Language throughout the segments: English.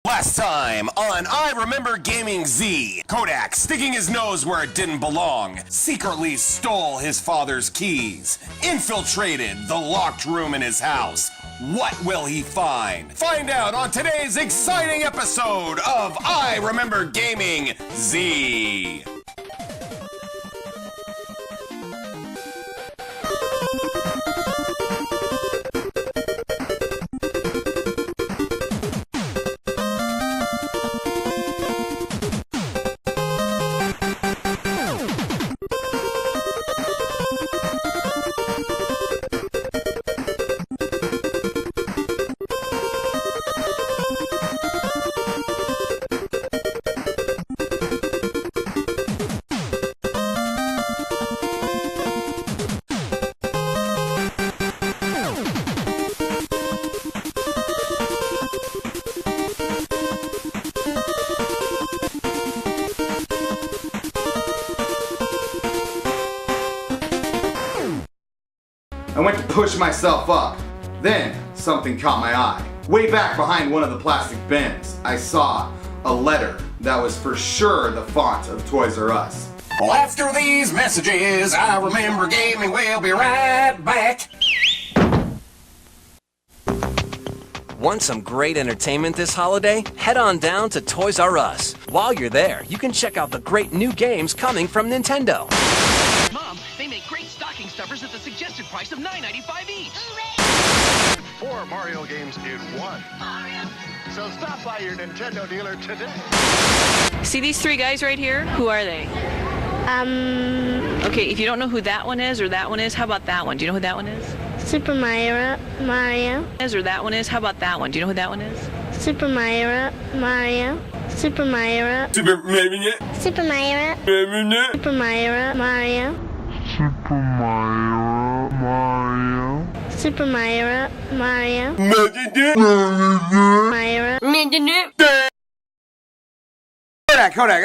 Last time on I Remember Gaming Z, Kodak, sticking his nose where it didn't belong, secretly stole his father's keys, infiltrated the locked room in his house. What will he find? Find out on today's exciting episode of I Remember Gaming Z. I went to push myself up. Then, something caught my eye. Way back behind one of the plastic bins, I saw a letter that was for sure the font of Toys R Us. Well, after these messages, I Remember Gaming will be right back. Want some great entertainment this holiday? Head on down to Toys R Us. While you're there, you can check out the great new games coming from Nintendo. Mom, they make great stocking stuffers at the suggested price of $9.95 each. Hooray! 4 Mario games in one. Mario. So stop by your Nintendo dealer today. See these three guys right here? Who are they? Okay, if you don't know who that one is or that one is, how about that one? Do you know who that one is? Super Mario. Or that one is? How about that one? Do you know who that one is? Super Mario. Super Mario. Super Mario. Super Mario. Super Mario. Mario. Super Mario. Mario. Kodak,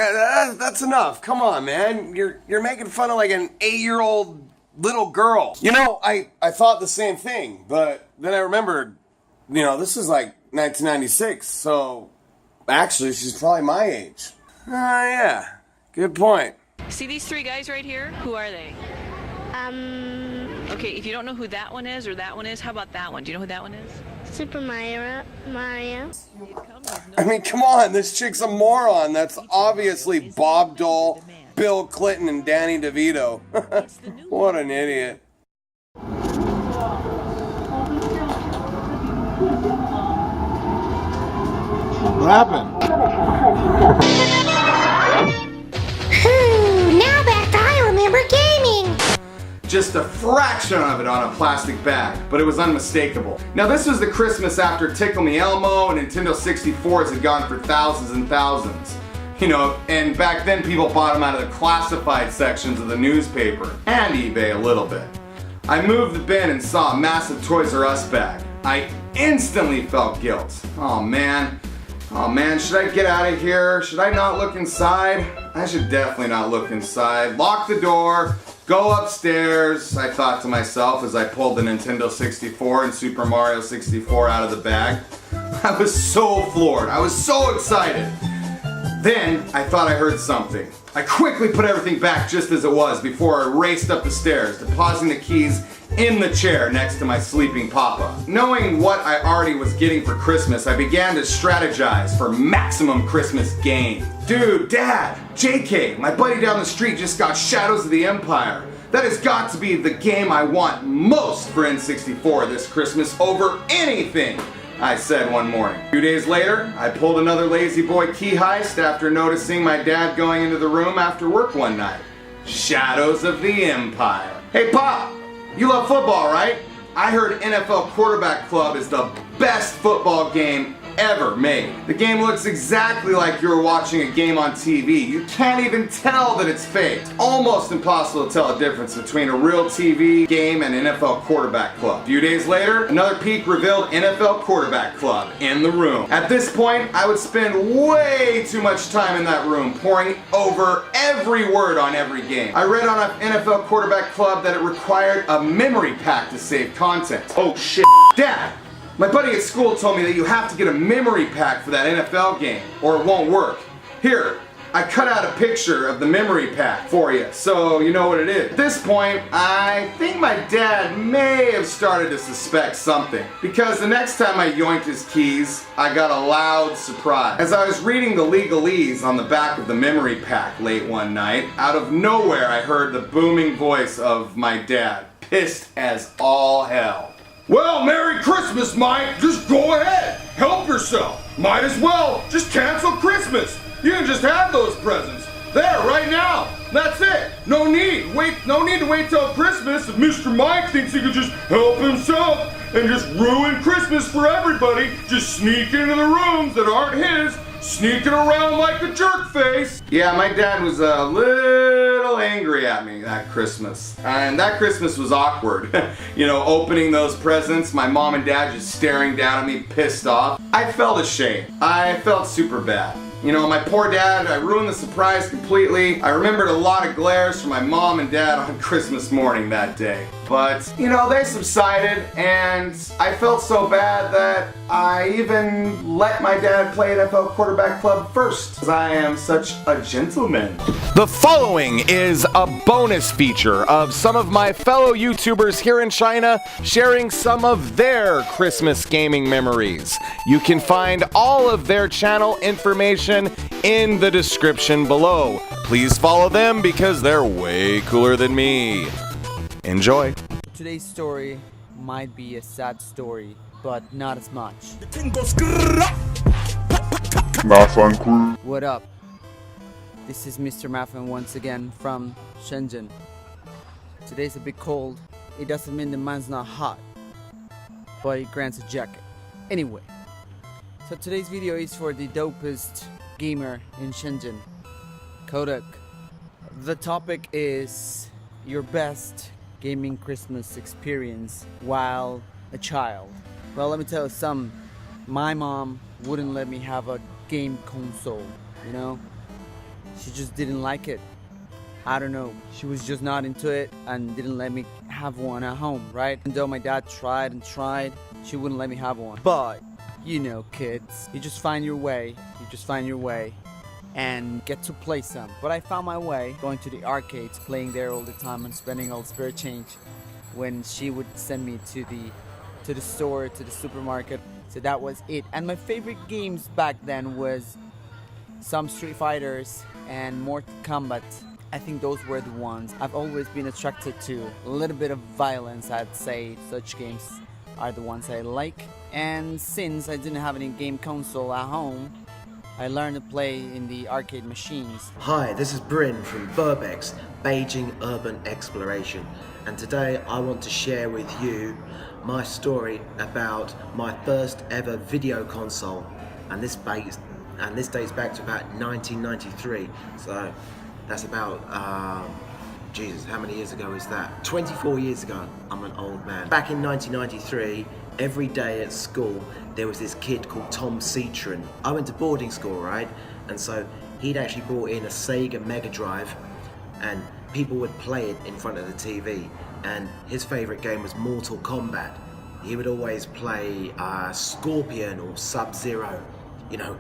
that's enough. Come on, man. You're making fun of like an 8-year-old little girl. You know, I thought the same thing, but then I remembered, this is like 1996, so actually she's probably my age. Yeah, good point. See these three guys right here? Who are they? Okay, if you don't know who that one is or that one is, how about that one? Do you know who that one is? Super Mario. I mean, come on, this chick's a moron. That's obviously Bob Dole, Bill Clinton, and Danny DeVito. What an idiot. What happened? Now back to I Remember Gaming. Just a fraction of it on a plastic bag, but it was unmistakable. Now this was the Christmas after Tickle Me Elmo and Nintendo 64s had gone for thousands and thousands. And back then people bought them out of the classified sections of the newspaper and eBay a little bit. I moved the bin and saw a massive Toys R Us bag. I instantly felt guilt. Oh man, should I get out of here? Should I not look inside? I should definitely not look inside. Lock the door, go upstairs, I thought to myself as I pulled the Nintendo 64 and Super Mario 64 out of the bag. I was so floored. I was so excited. Then I thought I heard something. I quickly put everything back just as it was before I raced up the stairs, depositing the keys in the chair next to my sleeping papa. Knowing what I already was getting for Christmas, I began to strategize for maximum Christmas gain. Dude, Dad, JK, my buddy down the street just got Shadows of the Empire. That has got to be the game I want most for N64 this Christmas over anything, I said one morning. 2 days later, I pulled another lazy boy key heist after noticing my dad going into the room after work one night. Shadows of the Empire. Hey Pop, you love football, right? I heard NFL Quarterback Club is the best football game ever made. The game looks exactly like you're watching a game on TV. You can't even tell that it's fake. It's almost impossible to tell the difference between a real TV game and NFL Quarterback Club. A few days later, another peek revealed NFL Quarterback Club in the room. At this point, I would spend way too much time in that room poring over every word on every game. I read on NFL Quarterback Club that it required a memory pack to save content. Oh shit. Dad, My buddy at school told me that you have to get a memory pack for that NFL game, or it won't work. Here, I cut out a picture of the memory pack for you, so you know what it is. At this point, I think my dad may have started to suspect something, because the next time I yoinked his keys, I got a loud surprise. As I was reading the legalese on the back of the memory pack late one night, out of nowhere I heard the booming voice of my dad, pissed as all hell. Well, Merry Christmas, Mike. Just go ahead. Help yourself. Might as well just cancel Christmas. You can just have those presents. There, right now. That's it. No need to wait till Christmas if Mr. Mike thinks he could just help himself and just ruin Christmas for everybody. Just sneak into the rooms that aren't his, sneaking around like a jerk face. Yeah, my dad was a little angry at me that Christmas. And that Christmas was awkward. You know, opening those presents, my mom and dad just staring down at me, pissed off. I felt ashamed. I felt super bad. You know, my poor dad, I ruined the surprise completely. I remembered a lot of glares from my mom and dad on Christmas morning that day. But, you know, they subsided, and I felt so bad that I even let my dad play NFL quarterback club first, because I am such a gentleman. The following is a bonus feature of some of my fellow YouTubers here in China sharing some of their Christmas gaming memories. You can find all of their channel information in the description below. Please follow them because they're way cooler than me. Enjoy. Today's story might be a sad story, but not as much. MAFAN crew. What up? This is Mr. MAFAN once again from Shenzhen. Today's a bit cold. It doesn't mean the man's not hot, but it grants a jacket. Anyway, so today's video is for the dopest gamer in Shenzhen, Kodak. The topic is your best gaming Christmas experience while a child. Well, let me tell you something. My mom wouldn't let me have a game console, you know? She just didn't like it. I don't know. She was just not into it and didn't let me have one at home, right? And though my dad tried and tried, she wouldn't let me have one. But, you know, kids, you just find your way. You just find your way and get to play some. But I found my way going to the arcades, playing there all the time and spending all the spare change when she would send me to the store, to the supermarket. So that was it. And my favorite games back then was some Street Fighters and Mortal Kombat. I think those were the ones. I've always been attracted to a little bit of violence, I'd say. Such games are the ones I like. And since I didn't have any game console at home, I learned to play in the arcade machines. Hi, this is Bryn from Burbex, Beijing Urban Exploration, and today I want to share with you my story about my first ever video console, and this dates back to about 1993. So that's about Jesus, how many years ago is that? 24 years ago. I'm an old man. Back in 1993, every day at school there was this kid called Tom Citron. I went to boarding school, right? And so he'd actually brought in a Sega Mega Drive, and people would play it in front of the TV. And his favorite game was Mortal Kombat. He would always play Scorpion or Sub-Zero, you know.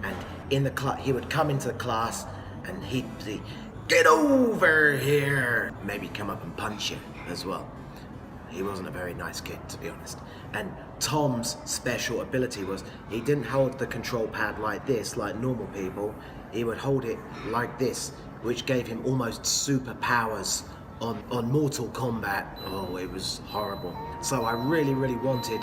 And in the class, he would come into the class and he'd say, "Get over here!" Maybe come up and punch you as well. He wasn't a very nice kid, to be honest. And Tom's special ability was he didn't hold the control pad like this, like normal people. He would hold it like this, which gave him almost superpowers on Mortal Kombat. Oh, it was horrible. So I really, really wanted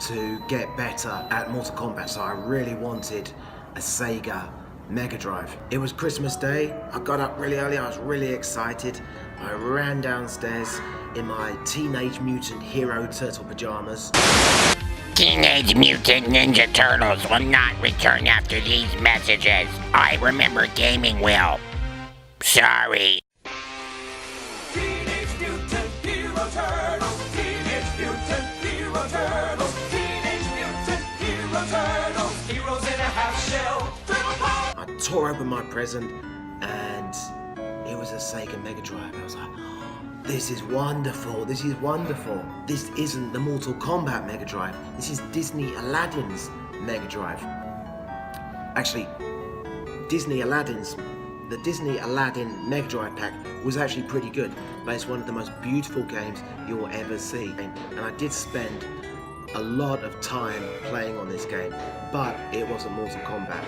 to get better at Mortal Kombat. So I really wanted a Sega Mega Drive. It was Christmas Day. I got up really early. I was really excited. I ran downstairs in my Teenage Mutant Hero Turtle pajamas. Teenage Mutant Ninja Turtles will not return after these messages. I remember gaming well. Sorry. Teenage Mutant Hero Turtles. Teenage Mutant Hero Turtles. Teenage Mutant Hero Turtles. Heroes in a half shell. I tore open my present and it was a Sega Mega Drive. I was like, This is wonderful, this is wonderful. This isn't the Mortal Kombat Mega Drive, this is Disney Aladdin's Mega Drive. Actually, the Disney Aladdin Mega Drive pack was actually pretty good, but it's one of the most beautiful games you'll ever see. And I did spend a lot of time playing on this game, but it wasn't Mortal Kombat.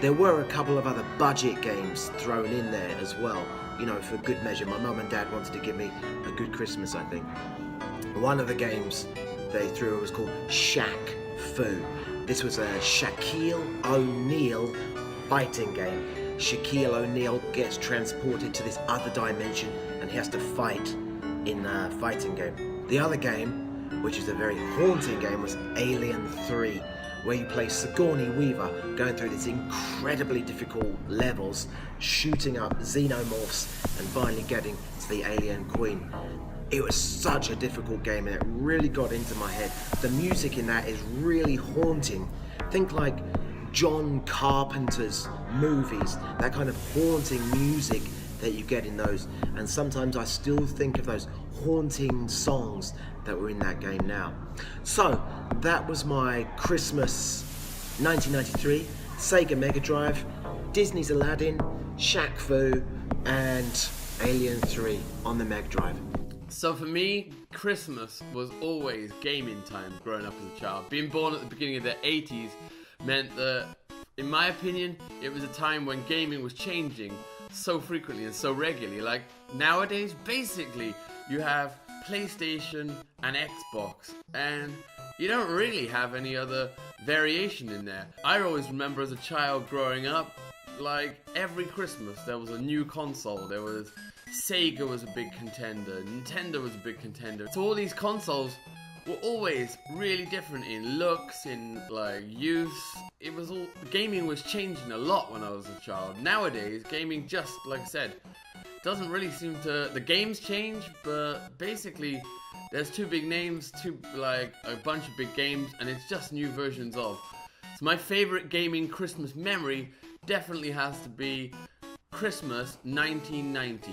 There were a couple of other budget games thrown in there as well, you know, for good measure. My mum and dad wanted to give me a good Christmas, I think. One of the games they threw was called Shaq Fu. This was a Shaquille O'Neal fighting game. Shaquille O'Neal gets transported to this other dimension and he has to fight in a fighting game. The other game, which is a very haunting game, was Alien 3, where you play Sigourney Weaver going through these incredibly difficult levels, shooting up xenomorphs and finally getting to the alien queen. It was such a difficult game and it really got into my head. The music in that is really haunting. Think like John Carpenter's movies, that kind of haunting music that you get in those. And sometimes I still think of those haunting songs that were in that game now. So that was my Christmas 1993 Sega Mega Drive, Disney's Aladdin, Shaq Fu, and Alien 3 on the Mega Drive. So for me, Christmas was always gaming time growing up as a child. Being born at the beginning of the 80s meant that, in my opinion, it was a time when gaming was changing so frequently and so regularly. Like nowadays, basically, you have PlayStation and Xbox, and you don't really have any other variation in there. I always remember as a child growing up, like every Christmas there was a new console. There was Sega was a big contender, Nintendo was a big contender. So all these consoles were always really different in looks, in like use. It was all, gaming was changing a lot when I was a child. Nowadays, gaming, just like I said, doesn't really seem to, the games change, but basically there's two big names, like a bunch of big games, and it's just new versions of. So my favorite gaming Christmas memory definitely has to be Christmas 1990,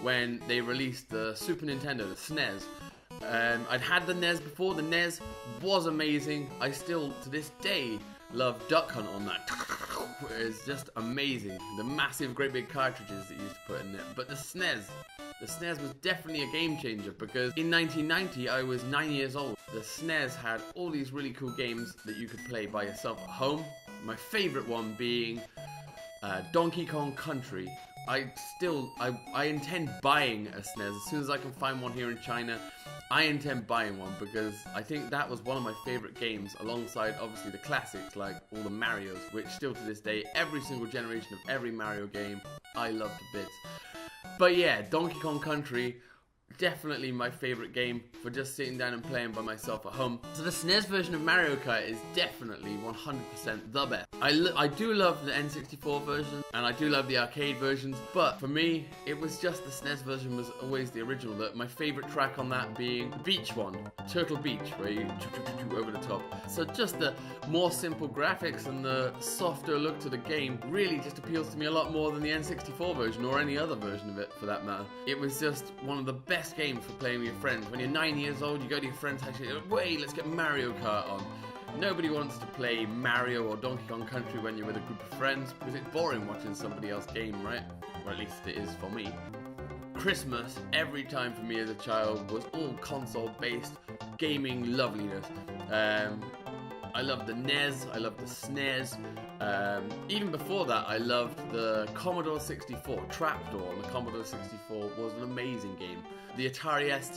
when they released the Super Nintendo, the SNES. I'd had the NES before. The NES was amazing. I still, to this day, love Duck Hunt on that. It's just amazing. The massive, great big cartridges that you used to put in it. But the SNES was definitely a game changer, because in 1990 I was 9 years old. The SNES had all these really cool games that you could play by yourself at home. My favorite one being Donkey Kong Country. I intend buying a SNES as soon as I can find one here in China. I intend buying one because I think that was one of my favorite games, alongside obviously the classics like all the Marios, which still to this day, every single generation of every Mario game, I love to bits. But yeah, Donkey Kong Country, definitely my favorite game for just sitting down and playing by myself at home. So the SNES version of Mario Kart is definitely 100% the best. I do love the N64 version, and I do love the arcade versions, but for me, it was just the SNES version was always the original. My favorite track on that being the beach one, Turtle Beach, where you over the top. So just the more simple graphics and the softer look to the game really just appeals to me a lot more than the N64 version, or any other version of it for that matter. It was just one of the best games for playing with your friends. When you're 9 years old, you go to your friend's house, you go, wait, let's get Mario Kart on. Nobody wants to play Mario or Donkey Kong Country when you're with a group of friends, because it's boring watching somebody else game, right? Or at least it is for me. Christmas, every time for me as a child, was all console-based gaming loveliness. I loved the NES, I loved the SNES. Even before that, I loved the Commodore 64. Trapdoor on the Commodore 64 was an amazing game. The Atari ST.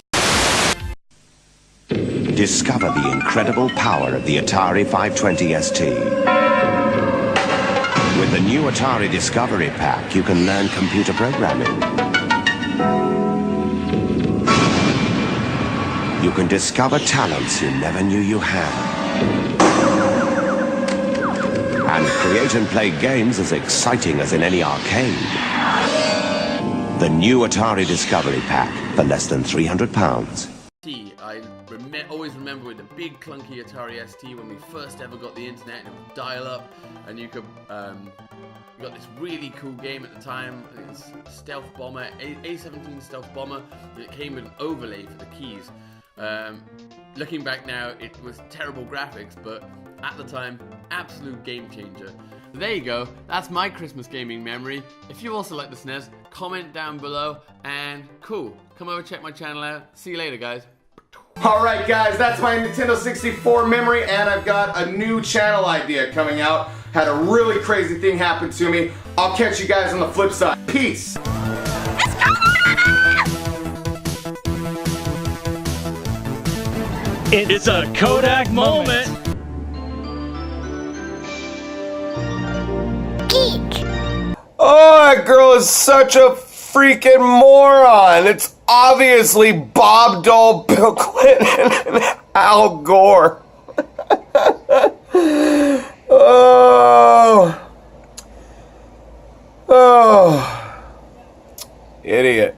Discover the incredible power of the Atari 520 ST. With the new Atari Discovery Pack, you can learn computer programming. You can discover talents you never knew you had. And create and play games as exciting as in any arcade. The new Atari Discovery Pack for less than £300. I always remember with the big clunky Atari ST when we first ever got the internet and it was dial-up, and you could you got this really cool game at the time. It's Stealth Bomber, A17 Stealth Bomber, and it came with an overlay for the keys. Looking back now, it was terrible graphics, but at the time, absolute game changer. So there you go, that's my Christmas gaming memory. If you also like the SNES, comment down below, and cool, come over check my channel out. See you later, guys. Alright guys, that's my Nintendo 64 memory, and I've got a new channel idea coming out. Had a really crazy thing happen to me. I'll catch you guys on the flip side. Peace! It's a Kodak moment. Oh, that girl is such a freaking moron. It's obviously Bob Dole, Bill Clinton, and Al Gore. Oh. Idiot.